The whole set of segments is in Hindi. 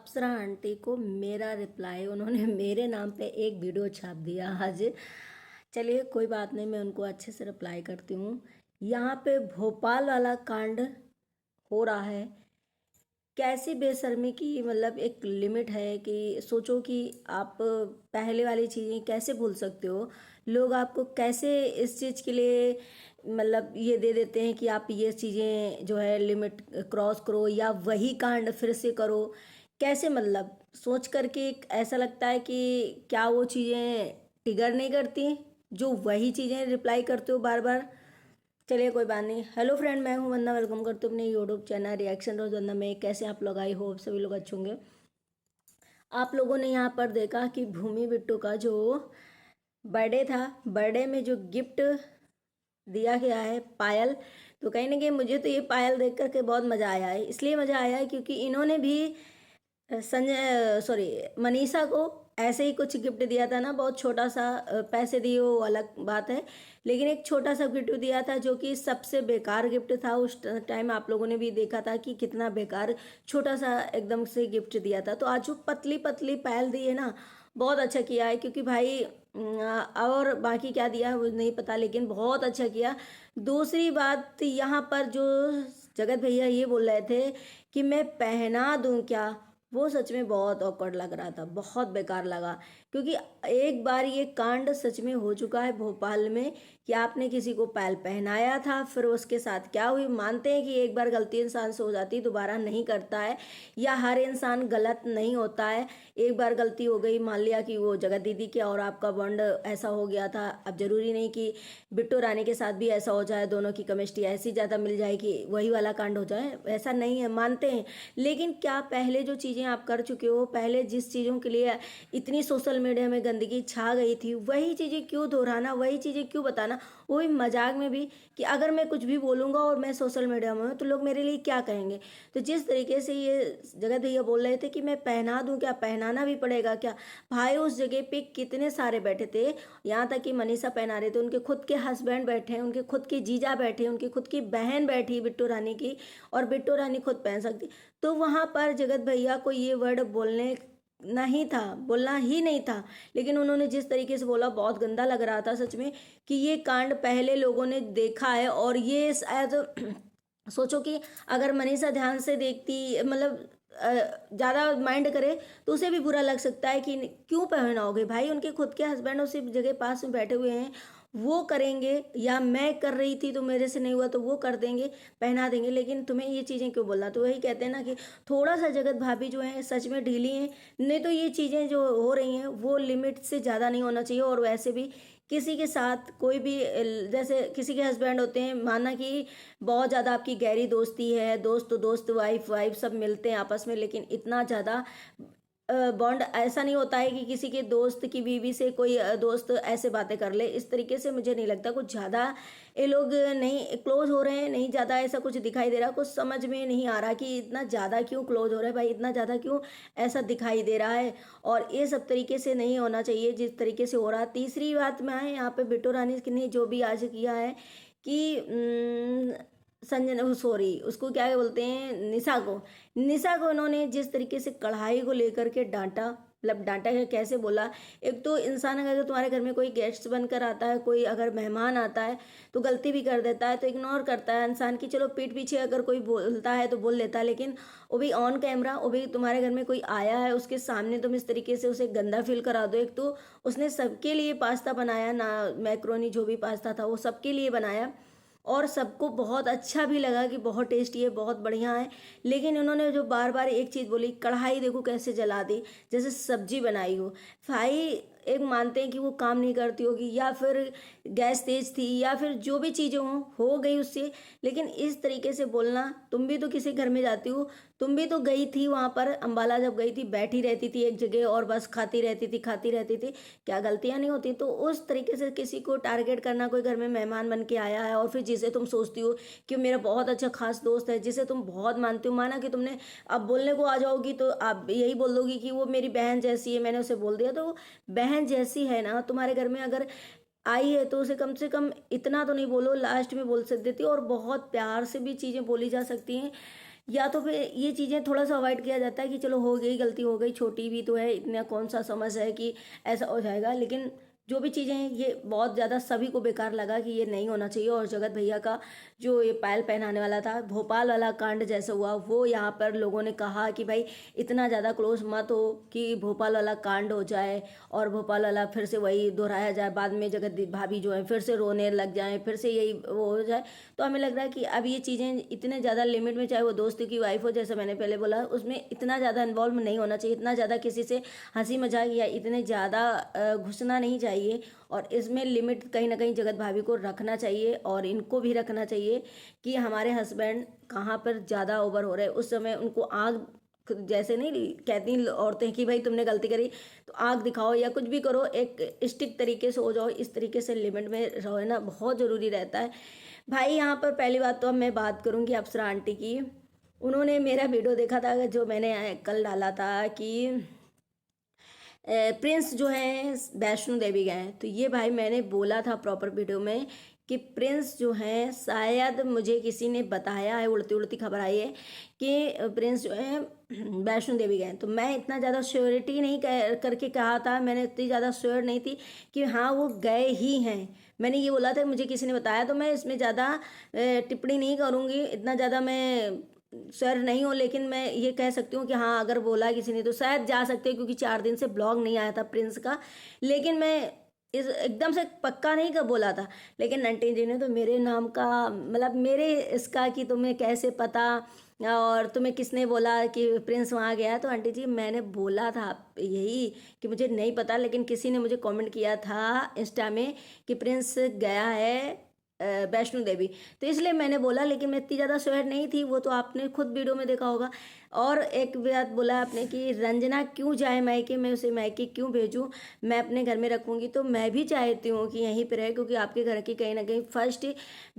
अप्सरा आंटी को मेरा रिप्लाई, उन्होंने मेरे नाम पे एक वीडियो छाप दिया आज। चलिए कोई बात नहीं, मैं उनको अच्छे से रिप्लाई करती हूँ। यहाँ पे भोपाल वाला कांड हो रहा है, कैसी बेशर्मी की, मतलब एक लिमिट है कि सोचो कि आप पहले वाली चीज़ें कैसे भूल सकते हो। लोग आपको कैसे इस चीज़ के लिए मतलब ये दे देते हैं कि आप ये चीज़ें जो है लिमिट क्रॉस करो या वही कांड फिर से करो। कैसे, मतलब सोच करके ऐसा लगता है कि क्या वो चीज़ें ट्रिगर नहीं करती जो वही चीज़ें रिप्लाई करते हो बार बार। चलिए कोई बात नहीं। हेलो फ्रेंड, मैं हूं वंदना, वेलकम करती हूँ अपने यूट्यूब चैनल रिएक्शन रोज वंदना में। कैसे आप लोग, आई होप सभी लोग अच्छे होंगे। आप लोगों ने यहाँ पर देखा कि भूमि बिट्टू का जो बर्थडे था, बर्थडे में जो गिफ्ट दिया गया है पायल, तो कहीं ना कहीं मुझे तो ये पायल देख करके बहुत मज़ा आया है। इसलिए मज़ा आया है क्योंकि इन्होंने भी संजय सॉरी मनीषा को ऐसे ही कुछ गिफ्ट दिया था ना, बहुत छोटा सा। पैसे दिए वो अलग बात है, लेकिन एक छोटा सा गिफ्ट दिया था जो कि सबसे बेकार गिफ्ट था। उस टाइम आप लोगों ने भी देखा था कि कितना बेकार छोटा सा एकदम से गिफ्ट दिया था। तो आज जो पतली पतली पायल दी है ना, बहुत अच्छा किया है। क्योंकि भाई और बाकी क्या दिया है वो नहीं पता, लेकिन बहुत अच्छा किया। दूसरी बात यहाँ पर जो जगत भैया ये बोल रहे थे कि मैं पहना दूं क्या, वो सच में बहुत ऑकवर्ड लग रहा था, बहुत बेकार लगा। क्योंकि एक बार ये कांड सच में हो चुका है भोपाल में कि आपने किसी को पायल पहनाया था, फिर उसके साथ क्या हुई। मानते हैं कि एक बार गलती इंसान से हो जाती है, दोबारा नहीं करता है, या हर इंसान गलत नहीं होता है। एक बार गलती हो गई, मान लिया कि वो जगत दीदी के और आपका बॉन्ड ऐसा हो गया था। अब जरूरी नहीं कि बिट्टू रानी के साथ भी ऐसा हो जाए, दोनों की केमिस्ट्री ऐसी ज़्यादा मिल जाए कि वही वाला कांड हो जाए, ऐसा नहीं है, मानते हैं। लेकिन क्या पहले जो चीज़ें आप कर चुके हो, पहले जिस चीज़ों के लिए इतनी सोशल मीडिया में गंदगी छा गई थी, वही चीज़ें क्यों दोहराना, वही चीज़ें क्यों बताना, वो भी मजाक में भी, कि अगर मैं कुछ भी बोलूँगा और मैं सोशल मीडिया में हूँ तो लोग मेरे लिए क्या कहेंगे। तो जिस तरीके से ये जगत भैया बोल रहे थे कि मैं पहना दूं क्या, पहनाना भी पड़ेगा क्या। भाई उस जगह पे कितने सारे बैठे थे, यहाँ तक कि मनीषा पहना रहे थे, उनके खुद के हस्बैंड बैठे हैं, उनके खुद की जीजा बैठे हैं, उनकी खुद की बहन बैठी बिट्टू रानी की, और बिट्टू रानी खुद पहन सकती। तो वहां पर जगत भैया को ये वर्ड बोलने नहीं था, बोलना ही नहीं था। लेकिन उन्होंने जिस तरीके से बोला, बहुत गंदा लग रहा था सच में, कि ये कांड पहले लोगों ने देखा है। और ये शायद सोचो कि अगर मनीषा ध्यान से देखती, मतलब ज़्यादा माइंड करे, तो उसे भी बुरा लग सकता है कि क्यों पहनाओगे भाई। उनके खुद के हस्बैंड उसी जगह पास में बैठे हुए हैं, वो करेंगे, या मैं कर रही थी तो मेरे से नहीं हुआ तो वो कर देंगे, पहना देंगे। लेकिन तुम्हें ये चीज़ें क्यों बोलना। तो वही कहते हैं ना कि थोड़ा सा जगत भाभी जो है सच में ढीली हैं। नहीं तो ये चीज़ें जो हो रही हैं वो लिमिट से ज़्यादा नहीं होना चाहिए। और वैसे भी किसी के साथ कोई भी जैसे किसी के हस्बैंड होते हैं, माना कि बहुत ज़्यादा आपकी गहरी दोस्ती है, दोस्त तो दोस्त, वाइफ वाइफ सब मिलते हैं आपस में, लेकिन इतना ज़्यादा बॉन्ड ऐसा नहीं होता है कि किसी के दोस्त की बीवी से कोई दोस्त ऐसे बातें कर ले। इस तरीके से मुझे नहीं लगता कुछ ज़्यादा ये लोग नहीं क्लोज हो रहे हैं, नहीं ज़्यादा ऐसा कुछ दिखाई दे रहा। कुछ समझ में नहीं आ रहा कि इतना ज़्यादा क्यों क्लोज हो रहा है भाई, इतना ज़्यादा क्यों ऐसा दिखाई दे रहा है। और ये सब तरीके से नहीं होना चाहिए जिस तरीके से हो रहा है। तीसरी बात में है यहाँ पे बिट्टू रानी ने जो भी आज किया है कि संजय सॉरी उसको क्या बोलते हैं, निशा को इन्होंने जिस तरीके से कढ़ाई को लेकर के डांटा, मतलब डांटा है कैसे बोला। एक तो इंसान अगर तुम्हारे घर में कोई गेस्ट बनकर आता है, कोई अगर मेहमान आता है तो गलती भी कर देता है, तो इग्नोर करता है इंसान की, चलो पीठ पीछे अगर कोई बोलता है तो बोल लेता है, लेकिन वो भी ऑन कैमरा, वो भी तुम्हारे घर में कोई आया है उसके सामने तुम इस तरीके से उसे गंदा फील करा दो। एक तो उसने सबके लिए पास्ता बनाया ना, मैक्रोनी जो भी पास्ता था वो सबके लिए बनाया, और सबको बहुत अच्छा भी लगा कि बहुत टेस्टी है, बहुत बढ़िया है। लेकिन उन्होंने जो बार बार एक चीज़ बोली, कढ़ाई देखो कैसे जला दी, जैसे सब्जी बनाई हो। भाई एक मानते हैं कि वो काम नहीं करती होगी, या फिर गैस तेज थी, या फिर जो भी चीज़ें हो गई उससे, लेकिन इस तरीके से बोलना। तुम भी तो किसी घर में जाती हो, तुम भी तो गई थी वहां पर, अंबाला जब गई थी, बैठी रहती थी एक जगह और बस खाती रहती थी, खाती रहती थी, क्या गलतियां नहीं होती। तो उस तरीके से किसी को टारगेट करना, कोई घर में मेहमान बन के आया है और फिर जिसे तुम सोचती हो कि मेरा बहुत अच्छा खास दोस्त है, जिसे तुम बहुत मानती हो, माना कि तुमने अब बोलने को आ जाओगी तो आप यही बोल दोगी कि वो मेरी बहन जैसी है, मैंने उसे बोल दिया, तो वो बहन जैसी है ना तुम्हारे घर में, अगर आई है तो उसे कम से कम इतना तो नहीं बोलो, लास्ट में बोल सकती थी। और बहुत प्यार से भी चीज़ें बोली जा सकती हैं, या तो फिर ये चीज़ें थोड़ा सा अवॉइड किया जाता है कि चलो हो गई, गलती हो गई, छोटी भी तो है, इतना कौन सा समझ है कि ऐसा हो जाएगा। लेकिन जो भी चीज़ें हैं ये बहुत ज़्यादा सभी को बेकार लगा कि ये नहीं होना चाहिए। और जगत भैया का जो ये पायल पहनाने वाला था, भोपाल वाला कांड जैसे हुआ, वो यहाँ पर लोगों ने कहा कि भाई इतना ज़्यादा क्लोज मत हो कि भोपाल वाला कांड हो जाए और भोपाल वाला फिर से वही दोहराया जाए, बाद में जगत भाभी जो है फिर से रोने लग जाए, फिर से यही वो हो जाए। तो हमें लग रहा है कि अब ये चीज़ें इतने ज़्यादा लिमिट में, चाहे वो दोस्त की वाइफ हो, जैसे मैंने पहले बोला, उसमें इतना ज़्यादा इन्वॉल्व नहीं होना चाहिए, इतना ज़्यादा किसी से हंसी मजाक या इतने ज़्यादा घुसना नहीं चाहिए। और इसमें लिमिट कहीं ना कहीं जगत भाभी को रखना चाहिए और इनको भी रखना चाहिए कि हमारे हस्बैंड कहाँ पर ज़्यादा ओवर हो रहे हैं। उस समय उनको आग, जैसे नहीं कहती औरतें कि भाई तुमने गलती करी तो आग दिखाओ या कुछ भी करो, एक स्टिक तरीके से हो जाओ, इस तरीके से लिमिट में रहो ना, बहुत ज़रूरी रहता है भाई। यहाँ पर पहली बात तो अब मैं बात करूँगी अप्सरा आंटी की। उन्होंने मेरा वीडियो देखा था जो मैंने कल डाला था कि प्रिंस जो है वैष्णो देवी गए हैं। तो ये भाई मैंने बोला था प्रॉपर वीडियो में कि प्रिंस जो है, शायद मुझे किसी ने बताया है, उड़ती उड़ती खबर आई है कि प्रिंस जो है वैष्णो देवी गए। तो मैं इतना ज़्यादा श्योरिटी नहीं करके कहा था, मैंने इतनी ज़्यादा श्योर नहीं थी कि हाँ वो गए ही हैं। मैंने ये बोला था मुझे किसी ने बताया, तो मैं इसमें ज़्यादा टिप्पणी नहीं करूँगी, इतना ज़्यादा मैं सर नहीं हो। लेकिन मैं ये कह सकती हूँ कि हाँ अगर बोला किसी ने तो शायद जा सकते हैं, क्योंकि 4 दिन से ब्लॉग नहीं आया था प्रिंस का। लेकिन मैं इस एकदम से पक्का नहीं कर बोला था। लेकिन आंटी जी ने तो मेरे नाम का मतलब मेरे इसका कि तुम्हें कैसे पता और तुम्हें किसने बोला कि प्रिंस वहाँ गया, तो आंटी जी मैंने बोला था यही कि मुझे नहीं पता, लेकिन किसी ने मुझे कमेंट किया था इंस्टा में कि प्रिंस गया है वैष्णो देवी, तो इसलिए मैंने बोला। लेकिन मैं इतनी ज़्यादा श्योर नहीं थी, वो तो आपने खुद वीडियो में देखा होगा। और एक बात बोला आपने कि रंजना क्यों जाए मायके, मैं उसे मायके क्यों भेजूं, मैं अपने घर में रखूंगी। तो मैं भी चाहती हूँ कि यहीं पर रहे, क्योंकि आपके घर की कहीं ना कहीं फर्स्ट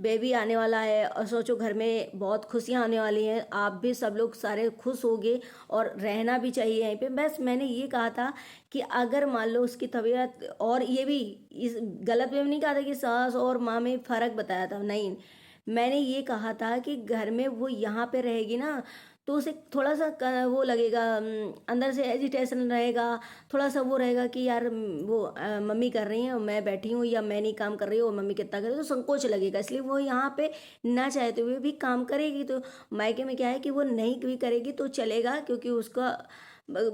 बेबी आने वाला है और सोचो घर में बहुत खुशियाँ आने वाली हैं, आप भी सब लोग सारे खुश होंगे और रहना भी चाहिए यहीं पे। बस मैंने ये कहा था कि अगर मान लो उसकी तबीयत, और ये भी इस गलत वे में नहीं कहा था कि सास और माँ में फ़र्क बताया था, नहीं, मैंने ये कहा था कि घर में वो यहाँ पे रहेगी ना, तो उसे थोड़ा सा वो लगेगा, अंदर से एजिटेशन रहेगा, थोड़ा सा वो रहेगा कि यार वो मम्मी कर रही हैं और मैं बैठी हूँ, या मैं नहीं काम कर रही हूँ और मम्मी कितना कर रही है, तो संकोच लगेगा। इसलिए वो यहाँ पे ना चाहते हुए भी काम करेगी। तो मायके में क्या है कि वो नहीं भी करेगी तो चलेगा, क्योंकि उसका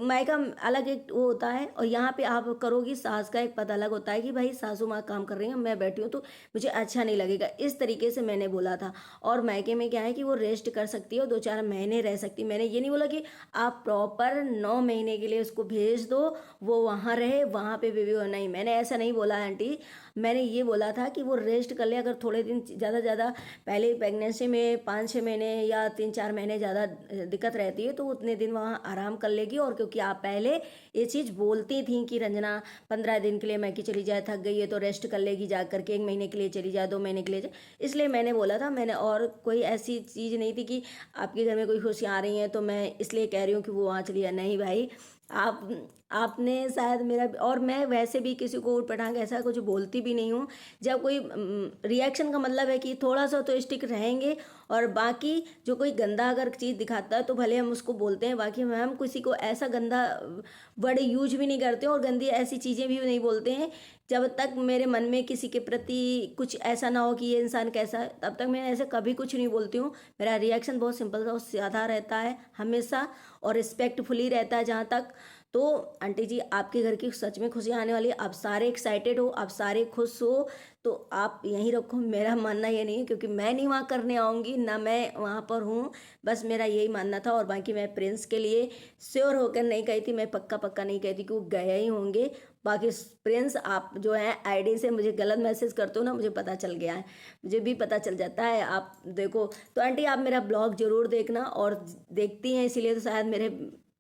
मायका अलग एक वो होता है और यहाँ पे आप करोगी, सास का एक पता अलग होता है कि भाई सासू माँ काम कर रही हैं, मैं बैठी हूँ तो मुझे अच्छा नहीं लगेगा, इस तरीके से मैंने बोला था। और मायके में क्या है कि वो रेस्ट कर सकती है और 2-4 महीने रह सकती है। मैंने ये नहीं बोला कि आप प्रॉपर 9 महीने के लिए उसको भेज दो, वो वहाँ रहे, वहाँ पे बेबी हो, नहीं, मैंने ऐसा नहीं बोला आंटी। मैंने ये बोला था कि वो रेस्ट कर ले, अगर थोड़े दिन ज़्यादा पहले प्रेगनेंसी में 5-6 महीने या 3-4 महीने ज़्यादा दिक्कत रहती है, तो उतने दिन वहाँ आराम कर लेगी। और क्योंकि आप पहले ये चीज़ बोलती थी कि रंजना 15 दिन के लिए मैके चली जाए, थक गई है तो रेस्ट कर लेगी जा करके, 1 महीने के लिए चली जाए, 2 महीने के लिए जाए, इसलिए मैंने बोला था। मैंने और कोई ऐसी चीज़ नहीं थी कि आपके घर में कोई खुशियाँ आ रही हैं तो मैं इसलिए कह रही हूँ कि वो वहाँ चली जाए, नहीं भाई। आप आपने शायद मेरा, और मैं वैसे भी किसी को उठ पटांग ऐसा कुछ बोलती भी नहीं हूँ। जब कोई रिएक्शन का मतलब है कि थोड़ा सा तो स्टिक रहेंगे, और बाकी जो कोई गंदा अगर चीज़ दिखाता है तो भले हम उसको बोलते हैं, बाकी हम किसी को ऐसा गंदा वर्ड यूज भी नहीं करते हैं और गंदी ऐसी चीज़ें भी नहीं बोलते हैं जब तक मेरे मन में किसी के प्रति कुछ ऐसा ना हो कि ये इंसान कैसा है, तब तक मैं ऐसे कभी कुछ नहीं बोलती हूँ। मेरा रिएक्शन बहुत सिंपल सा और सादा रहता है हमेशा, और रिस्पेक्टफुली रहता है जहाँ तक। तो आंटी जी आपके घर की सच में खुशियाँ आने वाली है, आप सारे एक्साइटेड हो, आप सारे खुश हो, तो आप यहीं रखो। मेरा मानना ये नहीं है, क्योंकि मैं नहीं वहाँ करने आऊँगी, ना मैं वहाँ पर हूँ, बस मेरा यही मानना था। और बाकी मैं प्रिंस के लिए श्योर होकर नहीं कही थी, मैं पक्का पक्का नहीं कहती कि वो गए ही होंगे। बाकी प्रिंस आप जो है आईडी से मुझे गलत मैसेज करते हो ना, मुझे पता चल गया है, मुझे भी पता चल जाता है, आप देखो। तो आंटी आप मेरा ब्लॉग जरूर देखना, और देखती हैं इसीलिए तो शायद मेरे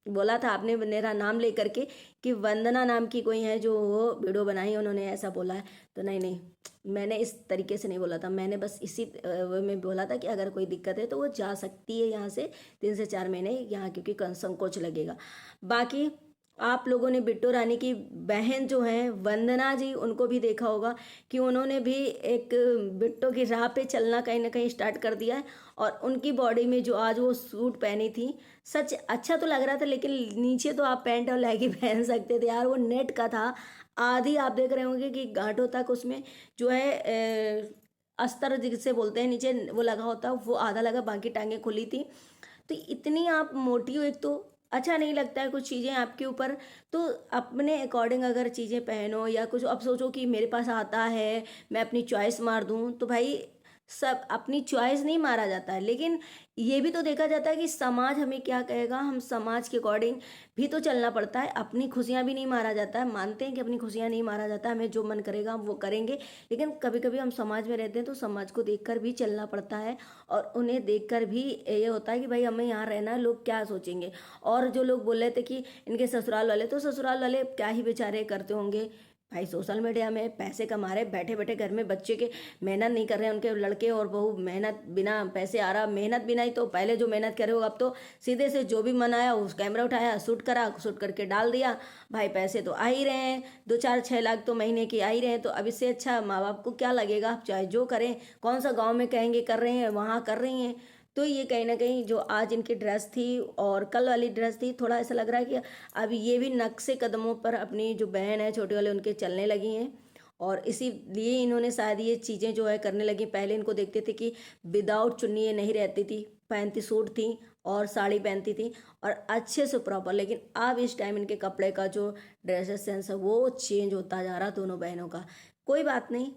बोला था आपने मेरा नाम लेकर के कि वंदना नाम की कोई है जो वो वीडियो बनाई, उन्होंने ऐसा बोला है। तो नहीं नहीं, मैंने इस तरीके से नहीं बोला था, मैंने बस इसी में बोला था कि अगर कोई दिक्कत है तो वो जा सकती है यहाँ से 3 से 4 महीने यहाँ, क्योंकि संकोच लगेगा। बाकी आप लोगों ने बिट्टू रानी की बहन जो हैं वंदना जी, उनको भी देखा होगा कि उन्होंने भी एक बिट्टू की राह पे चलना कहीं ना कहीं स्टार्ट कर दिया है। और उनकी बॉडी में जो आज वो सूट पहनी थी, सच अच्छा तो लग रहा था, लेकिन नीचे तो आप पैंट और लेगी पहन सकते थे यार, वो नेट का था। आधी आप देख रहे होंगे कि गांठों तक उसमें जो है अस्तर जिसे बोलते हैं नीचे वो लगा होता, वो आधा लगा, बाकी टांगे खुली थी। तो इतनी आप मोटी हो, एक तो अच्छा नहीं लगता है कुछ चीज़ें आपके ऊपर। तो अपने अकॉर्डिंग अगर चीज़ें पहनो या कुछ, अब सोचो कि मेरे पास आता है, मैं अपनी चॉइस मार दूं, तो भाई सब अपनी चॉइस नहीं मारा जाता है, लेकिन ये भी तो देखा जाता है कि समाज हमें क्या कहेगा, हम समाज के अकॉर्डिंग भी तो चलना पड़ता है। अपनी खुशियाँ भी नहीं मारा जाता है, मानते हैं कि अपनी खुशियाँ नहीं मारा जाता है, हमें जो मन करेगा हम वो करेंगे, लेकिन कभी कभी हम समाज में रहते हैं तो समाज को देखकर भी चलना पड़ता है। और उन्हें देखकर भी ये होता है कि भाई हमें यहाँ रहना है, लोग क्या सोचेंगे। और जो लोग बोल रहे थे कि इनके ससुराल वाले, तो ससुराल वाले क्या ही बेचारे करते होंगे भाई, सोशल मीडिया में पैसे कमा रहे, बैठे बैठे घर में बच्चे के मेहनत नहीं कर रहे हैं, उनके लड़के और बहू मेहनत बिना पैसे आ रहा, मेहनत बिना ही तो पहले जो मेहनत करे हो, अब तो सीधे से जो भी मन आया उस कैमरा उठाया, शूट करा, शूट करके डाल दिया। भाई पैसे तो आ ही रहे हैं, 2 4 6 लाख तो महीने के आ ही रहे हैं, तो अब इससे अच्छा माँ बाप को क्या लगेगा, आप चाहे जो करें, कौन सा गाँव में कहेंगे कर रहे हैं वहाँ कर रही हैं। तो ये कहीं ना कहीं जो आज इनकी ड्रेस थी और कल वाली ड्रेस थी, थोड़ा ऐसा लग रहा है कि अब ये भी नक्शे कदमों पर अपनी जो बहन है छोटे वाले उनके चलने लगी हैं। और इसीलिए इन्होंने शायद ये चीज़ें जो है करने लगी। पहले इनको देखते थे कि विदाउट चुन्नी ये नहीं रहती थी, पहनती सूट थी और साड़ी पहनती थी और अच्छे से प्रॉपर, लेकिन अब इस टाइम इनके कपड़े का जो ड्रेसेस सेंस है वो चेंज होता जा रहा दोनों बहनों का। कोई बात नहीं,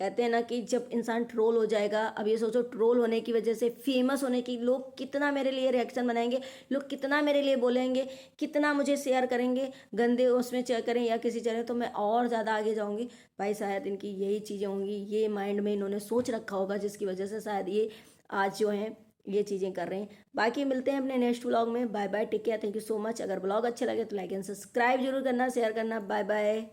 कहते हैं ना कि जब इंसान ट्रोल हो जाएगा, अब ये सोचो ट्रोल होने की वजह से, फेमस होने की, लोग कितना मेरे लिए रिएक्शन बनाएंगे, लोग कितना मेरे लिए बोलेंगे, कितना मुझे शेयर करेंगे गंदे उसमें करें या किसी चैनल, तो मैं और ज़्यादा आगे जाऊंगी। भाई शायद इनकी यही चीज़ें होंगी, ये माइंड में इन्होंने सोच रखा होगा, जिसकी वजह से शायद ये आज जो है ये चीज़ें कर रहे हैं। बाकी मिलते हैं अपने नेक्स्ट व्लॉग में। Bye bye, take care, thank you so much. अगर ब्लॉग अच्छा लगे तो लाइक एंड सब्सक्राइब जरूर करना, शेयर करना। Bye bye.